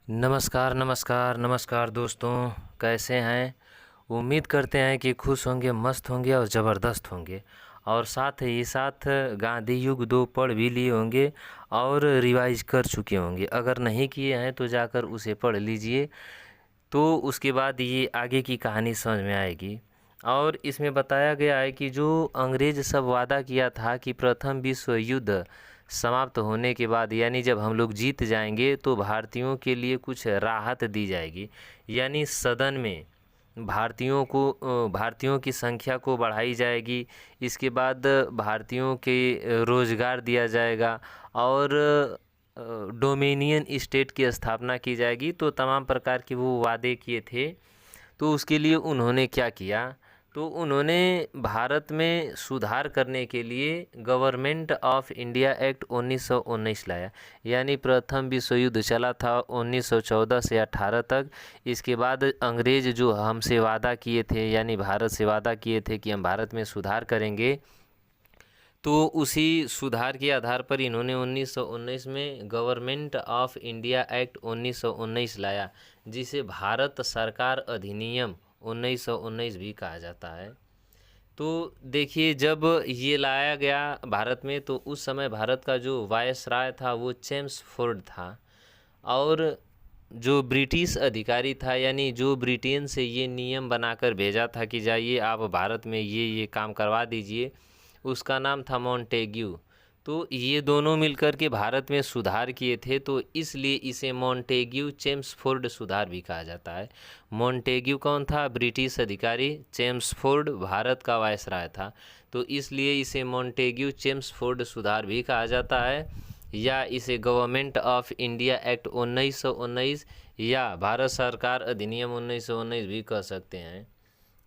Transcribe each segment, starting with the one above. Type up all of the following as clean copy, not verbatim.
नमस्कार, नमस्कार, नमस्कार दोस्तों, कैसे हैं? उम्मीद करते हैं कि खुश होंगे, मस्त होंगे और ज़बरदस्त होंगे और साथ ही साथ गांधी युग 2 पढ़ भी लिए होंगे और रिवाइज़ कर चुके होंगे। अगर नहीं किए हैं तो जाकर उसे पढ़ लीजिए, तो उसके बाद ये आगे की कहानी समझ में आएगी। और इसमें बताया गया है कि जो अंग्रेज़ सब वादा किया था कि प्रथम विश्व युद्ध समाप्त होने के बाद यानी जब हम लोग जीत जाएंगे तो भारतीयों के लिए कुछ राहत दी जाएगी, यानी सदन में भारतीयों की संख्या को बढ़ाई जाएगी। इसके बाद भारतीयों के रोज़गार दिया जाएगा और डोमिनियन स्टेट की स्थापना की जाएगी। तो तमाम प्रकार के वो वादे किए थे। तो उसके लिए उन्होंने क्या किया, तो उन्होंने भारत में सुधार करने के लिए गवर्नमेंट ऑफ इंडिया एक्ट 1919 लाया। यानी प्रथम विश्व युद्ध चला था 1914 से 18 तक। इसके बाद अंग्रेज़ जो हमसे वादा किए थे, यानी भारत से वादा किए थे कि हम भारत में सुधार करेंगे, तो उसी सुधार के आधार पर इन्होंने 1919 में गवर्नमेंट ऑफ इंडिया एक्ट 1919 लाया, जिसे भारत सरकार अधिनियम 1919 भी कहा जाता है। तो देखिए, जब ये लाया गया भारत में तो उस समय भारत का जो वायसराय था वो चेम्सफोर्ड था। और जो ब्रिटिश अधिकारी था, यानी जो ब्रिटेन से ये नियम बनाकर भेजा था कि जाइए आप भारत में ये काम करवा दीजिए, उसका नाम था मॉन्टेग्यू। तो ये दोनों मिलकर के भारत में सुधार किए थे, तो इसलिए इसे मॉन्टेग्यू चेम्सफोर्ड सुधार भी कहा जाता है। मॉन्टेग्यू कौन था? ब्रिटिश अधिकारी। चेम्सफोर्ड भारत का वायसराय था, तो इसलिए इसे मॉन्टेग्यू चेम्सफोर्ड सुधार भी कहा जाता है, या इसे गवर्नमेंट ऑफ इंडिया एक्ट 1919 या भारत सरकार अधिनियम 1919 भी कह सकते हैं।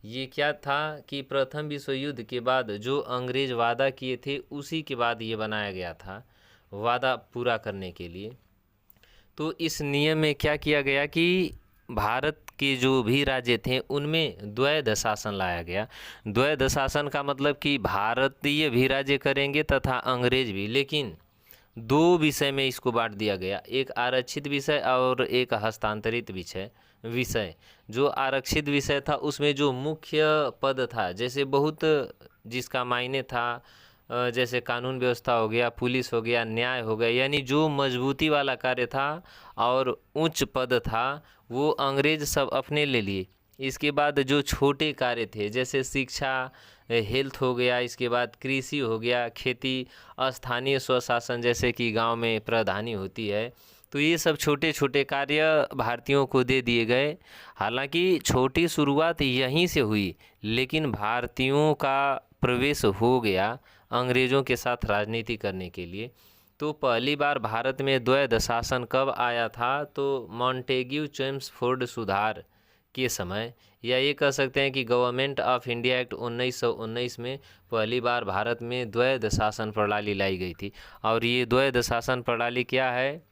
ये क्या था कि प्रथम विश्व युद्ध के बाद जो अंग्रेज वादा किए थे उसी के बाद ये बनाया गया था, वादा पूरा करने के लिए। तो इस नियम में क्या किया गया कि भारत के जो भी राज्य थे उनमें द्वैध शासन लाया गया। द्वैध शासन का मतलब कि भारतीय भी राज्य करेंगे तथा अंग्रेज भी, लेकिन दो विषय में इसको बांट दिया गया, एक आरक्षित विषय और एक हस्तांतरित विषय। जो आरक्षित विषय था उसमें जो मुख्य पद था, जैसे बहुत जिसका मायने था, जैसे कानून व्यवस्था हो गया, पुलिस हो गया, न्याय हो गया, यानी जो मजबूती वाला कार्य था और उच्च पद था वो अंग्रेज सब अपने ले लिए। इसके बाद जो छोटे कार्य थे, जैसे शिक्षा, हेल्थ हो गया, इसके बाद कृषि हो गया, खेती, स्थानीय स्वशासन जैसे कि गांव में प्रधानी होती है, तो ये सब छोटे छोटे कार्य भारतीयों को दे दिए गए। हालांकि छोटी शुरुआत यहीं से हुई, लेकिन भारतीयों का प्रवेश हो गया अंग्रेज़ों के साथ राजनीति करने के लिए। तो पहली बार भारत में द्वैध शासन कब आया था? तो मॉन्टेग्यू चेम्सफोर्ड सुधार के समय, या ये कह सकते हैं कि गवर्नमेंट ऑफ इंडिया एक्ट 1919 में पहली बार भारत में द्वैध शासन प्रणाली लाई गई थी। और ये द्वैध शासन प्रणाली क्या है?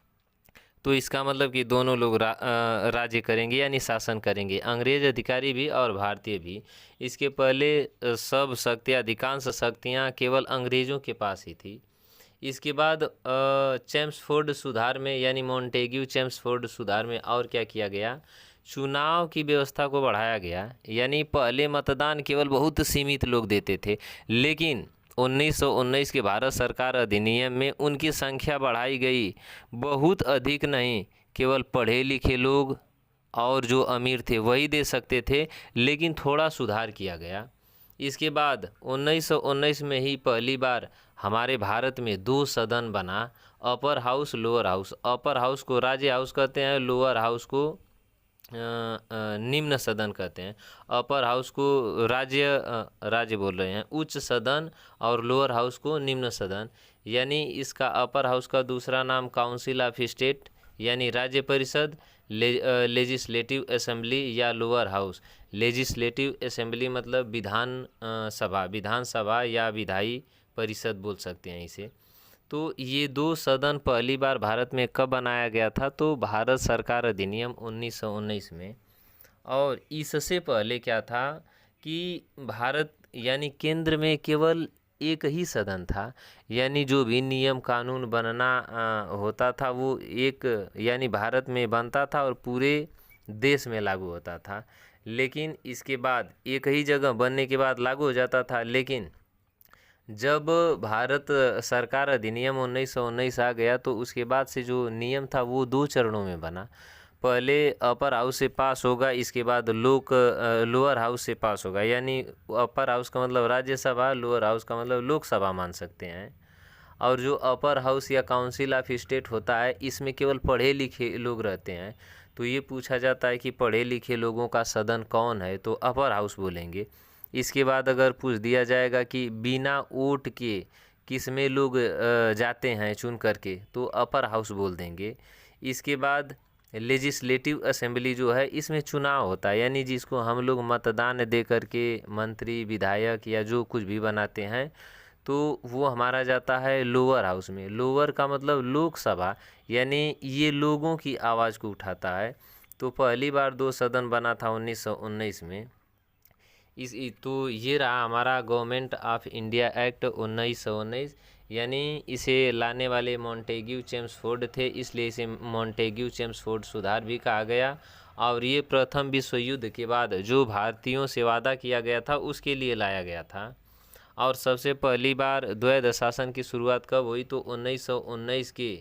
तो इसका मतलब कि दोनों लोग राज्य करेंगे, यानी शासन करेंगे, अंग्रेज अधिकारी भी और भारतीय भी। इसके पहले सब शक्तियाँ, अधिकांश शक्तियाँ केवल अंग्रेज़ों के पास ही थी। इसके बाद चेम्सफोर्ड सुधार में, यानी मॉन्टेग्यू चेम्सफोर्ड सुधार में और क्या किया गया? चुनाव की व्यवस्था को बढ़ाया गया। यानी पहले मतदान केवल बहुत सीमित लोग देते थे, लेकिन 1919 के भारत सरकार अधिनियम में उनकी संख्या बढ़ाई गई। बहुत अधिक नहीं, केवल पढ़े लिखे लोग और जो अमीर थे वही दे सकते थे, लेकिन थोड़ा सुधार किया गया। इसके बाद 1919 में ही पहली बार हमारे भारत में 2 सदन बना, upper house, lower house. Upper house को राज्य हाउस कहते हैं, लोअर हाउस को निम्न सदन कहते हैं। अपर हाउस को राज्य बोल रहे हैं, उच्च सदन, और लोअर हाउस को निम्न सदन। यानी इसका अपर हाउस का दूसरा नाम काउंसिल ऑफ स्टेट यानी राज्य परिषद, लेजिस्लेटिव असेंबली, या लोअर हाउस। लेजिस्लेटिव असेंबली मतलब विधानसभा या विधायी परिषद बोल सकते हैं इसे। तो ये 2 सदन पहली बार भारत में कब बनाया गया था? तो भारत सरकार अधिनियम 1919 में। और इससे पहले क्या था कि भारत यानी केंद्र में केवल एक ही सदन था, यानी जो भी नियम कानून बनना होता था वो एक यानी भारत में बनता था और पूरे देश में लागू होता था। लेकिन इसके बाद एक ही जगह बनने के बाद लागू हो जाता था, लेकिन जब भारत सरकार अधिनियम 1919 आ गया तो उसके बाद से जो नियम था वो 2 चरणों में बना। पहले अपर हाउस से पास होगा, इसके बाद लोअर हाउस से पास होगा। यानी अपर हाउस का मतलब राज्यसभा, लोअर हाउस का मतलब लोकसभा मान सकते हैं। और जो अपर हाउस या काउंसिल ऑफ स्टेट होता है, इसमें केवल पढ़े लिखे लोग रहते हैं। तो ये पूछा जाता है कि पढ़े लिखे लोगों का सदन कौन है, तो अपर हाउस बोलेंगे। इसके बाद अगर पूछ दिया जाएगा कि बिना वोट के किस में लोग जाते हैं चुन करके, तो अपर हाउस बोल देंगे। इसके बाद लेजिस्लेटिव असेंबली जो है, इसमें चुनाव होता है, यानी जिसको हम लोग मतदान दे करके मंत्री विधायक या जो कुछ भी बनाते हैं, तो वो हमारा जाता है लोअर हाउस में। लोअर का मतलब लोकसभा, यानी ये लोगों की आवाज़ को उठाता है। तो पहली बार 2 सदन बना था 1919 में। तो ये रहा हमारा गवर्नमेंट ऑफ इंडिया एक्ट 1919, यानी इसे लाने वाले मॉन्टेग्यू चेम्सफोर्ड थे, इसलिए इसे मॉन्टेग्यू चेम्सफोर्ड सुधार भी कहा गया। और ये प्रथम विश्व युद्ध के बाद जो भारतीयों से वादा किया गया था उसके लिए लाया गया था। और सबसे पहली बार द्वैध शासन की शुरुआत कब हुई, तो 1919 के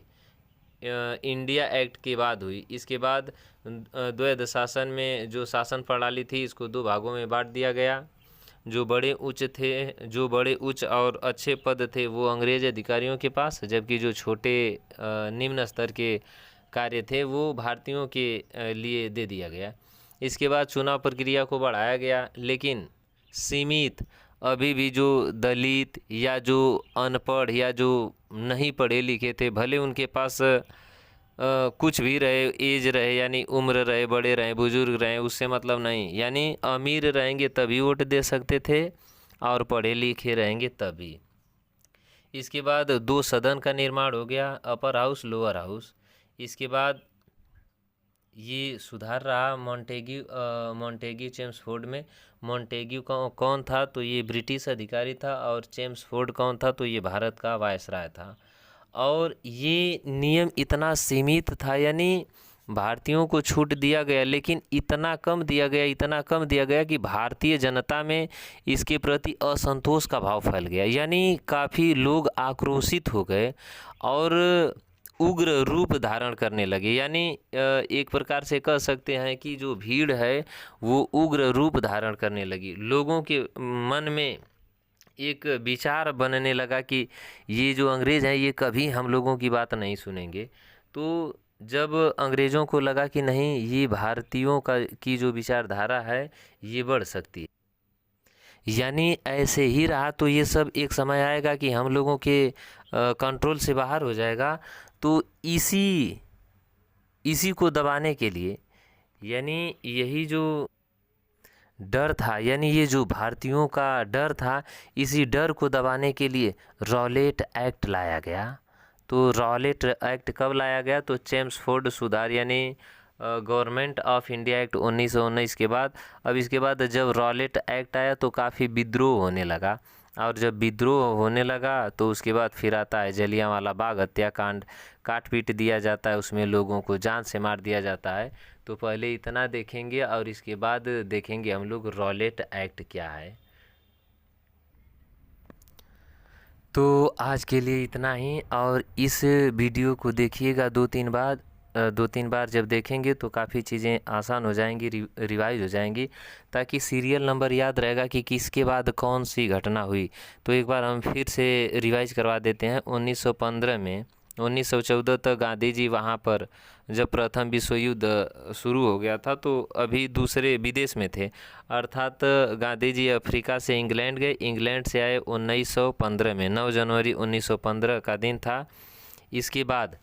इंडिया एक्ट के बाद हुई। इसके बाद द्वैध शासन में जो शासन प्रणाली थी, इसको 2 भागों में बांट दिया गया। जो बड़े उच्च और अच्छे पद थे वो अंग्रेज अधिकारियों के पास, जबकि जो छोटे निम्न स्तर के कार्य थे वो भारतीयों के लिए दे दिया गया। इसके बाद चुनाव प्रक्रिया को बढ़ाया गया, लेकिन सीमित। अभी भी जो दलित या जो अनपढ़ या जो नहीं पढ़े लिखे थे, भले उनके पास कुछ भी रहे, एज रहे यानी उम्र रहे, बड़े रहे, बुजुर्ग रहे, उससे मतलब नहीं। यानी अमीर रहेंगे तभी वोट दे सकते थे और पढ़े लिखे रहेंगे तभी। इसके बाद 2 सदन का निर्माण हो गया, अपर हाउस लोअर हाउस। इसके बाद ये सुधार रहा मॉन्टेग्यू चेम्सफोर्ड में। मॉन्टेग्यू कौन था, तो ये ब्रिटिश अधिकारी था, और चेम्सफोर्ड कौन था, तो ये भारत का वायसराय था। और ये नियम इतना सीमित था, यानी भारतीयों को छूट दिया गया, लेकिन इतना कम दिया गया कि भारतीय जनता में इसके प्रति असंतोष का भाव फैल गया। यानी काफ़ी लोग आक्रोशित हो गए और उग्र रूप धारण करने लगे। यानी एक प्रकार से कह सकते हैं कि जो भीड़ है वो उग्र रूप धारण करने लगी। लोगों के मन में एक विचार बनने लगा कि ये जो अंग्रेज़ हैं ये कभी हम लोगों की बात नहीं सुनेंगे। तो जब अंग्रेज़ों को लगा कि नहीं, ये भारतीयों की जो विचारधारा है ये बढ़ सकती है, यानी ऐसे ही रहा तो ये सब एक समय आएगा कि हम लोगों के कंट्रोल से बाहर हो जाएगा। तो इसी को दबाने के लिए, यानी यही जो डर था, यानी ये जो भारतीयों का डर था, इसी डर को दबाने के लिए रॉलेट एक्ट लाया गया। तो रॉलेट एक्ट कब लाया गया, तो चेम्सफोर्ड सुधार यानी गवर्नमेंट ऑफ इंडिया एक्ट 1919 के बाद। अब इसके बाद जब रॉलेट एक्ट आया तो काफ़ी विद्रोह होने लगा, और जब विद्रोह होने लगा तो उसके बाद फिर आता है जलियांवाला बाग हत्याकांड। काट पीट दिया जाता है, उसमें लोगों को जान से मार दिया जाता है। तो पहले इतना देखेंगे और इसके बाद देखेंगे हम लोग रॉलेट एक्ट क्या है। तो आज के लिए इतना ही, और इस वीडियो को देखिएगा 2-3 बार। 2-3 बार जब देखेंगे तो काफ़ी चीज़ें आसान हो जाएंगी, रिवाइज हो जाएंगी, ताकि सीरियल नंबर याद रहेगा कि किसके बाद कौन सी घटना हुई। तो एक बार हम फिर से रिवाइज करवा देते हैं। 1915 में 1914 तक गांधी जी वहाँ पर जब प्रथम विश्व युद्ध शुरू हो गया था तो अभी दूसरे विदेश में थे, अर्थात गांधी जी अफ्रीका से इंग्लैंड गए। इंग्लैंड से आए 1915 में, 9 जनवरी 1915 का दिन था। इसके बाद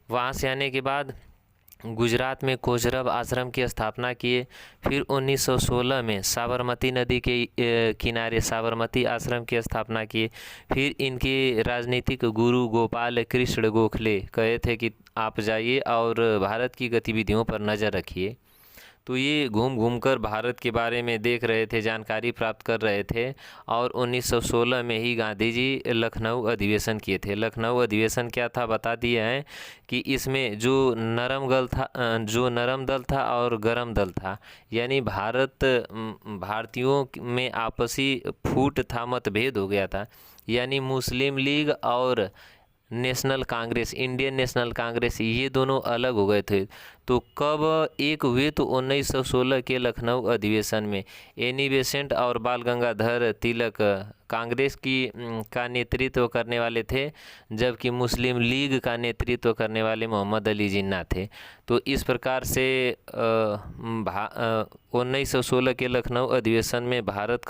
वहाँ से आने के बाद गुजरात में कोचरब आश्रम की स्थापना किए। फिर 1916 में साबरमती नदी के किनारे साबरमती आश्रम की स्थापना किए। फिर इनके राजनीतिक गुरु गोपाल कृष्ण गोखले कहे थे कि आप जाइए और भारत की गतिविधियों पर नज़र रखिए। तो ये घूम घूम कर भारत के बारे में देख रहे थे, जानकारी प्राप्त कर रहे थे। और 1916 में ही गांधी जी लखनऊ अधिवेशन किए थे। लखनऊ अधिवेशन क्या था बता दिए हैं कि इसमें जो नरम दल था और गरम दल था, यानी भारतीयों में आपसी फूट था, मतभेद हो गया था। यानी मुस्लिम लीग और national Congress, Indian national Congress, ये दोनों अलग हो गए थे। तो कब एक हुए? तो 1916 के लखनऊ अधिवेशन में। एनी बेसेंट और बाल गंगाधर तिलक कांग्रेस का नेतृत्व करने वाले थे, जबकि मुस्लिम लीग का नेतृत्व करने वाले मोहम्मद अली जिन्ना थे। तो इस प्रकार से 1916 के लखनऊ अधिवेशन में भारत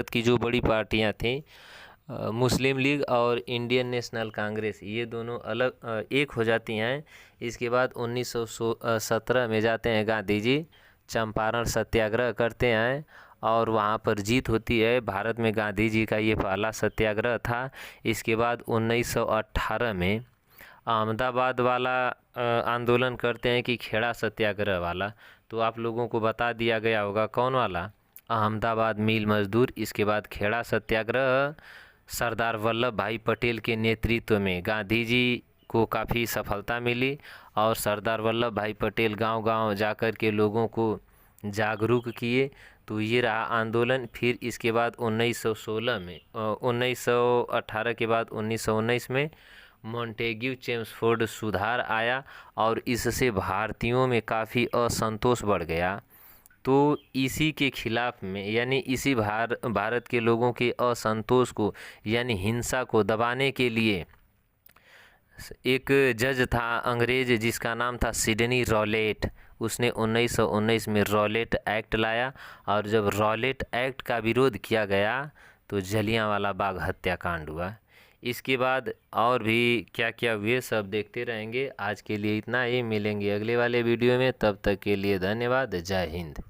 की जो बड़ी पार्टियां थीं, मुस्लिम लीग और इंडियन नेशनल कांग्रेस, ये दोनों अलग एक हो जाती हैं। इसके बाद 1917 में जाते हैं गांधी जी, चंपारण सत्याग्रह करते हैं और वहाँ पर जीत होती है। भारत में गांधी जी का ये पहला सत्याग्रह था। इसके बाद 1918 में अहमदाबाद वाला आंदोलन करते हैं कि खेड़ा सत्याग्रह वाला। तो आप लोगों को बता दिया गया होगा कौन वाला, अहमदाबाद मिल मजदूर। इसके बाद खेड़ा सत्याग्रह सरदार वल्लभ भाई पटेल के नेतृत्व में गांधी जी को काफ़ी सफलता मिली और सरदार वल्लभ भाई पटेल गांव-गांव जाकर के लोगों को जागरूक किए। तो ये रहा आंदोलन। फिर इसके बाद 1916 में 1918 के बाद 1919 में मॉन्टेग्यू चेम्सफोर्ड सुधार आया और इससे भारतीयों में काफ़ी असंतोष बढ़ गया। तो इसी के खिलाफ में, यानी इसी भारत के लोगों के असंतोष को यानी हिंसा को दबाने के लिए एक जज था अंग्रेज, जिसका नाम था सिडनी रॉलेट। उसने 1919 में रॉलेट एक्ट लाया और जब रॉलेट एक्ट का विरोध किया गया तो जलियांवाला बाग हत्याकांड हुआ। इसके बाद और भी क्या क्या हुए सब देखते रहेंगे। आज के लिए इतना ही, मिलेंगे अगले वाले वीडियो में। तब तक के लिए धन्यवाद। जय हिंद।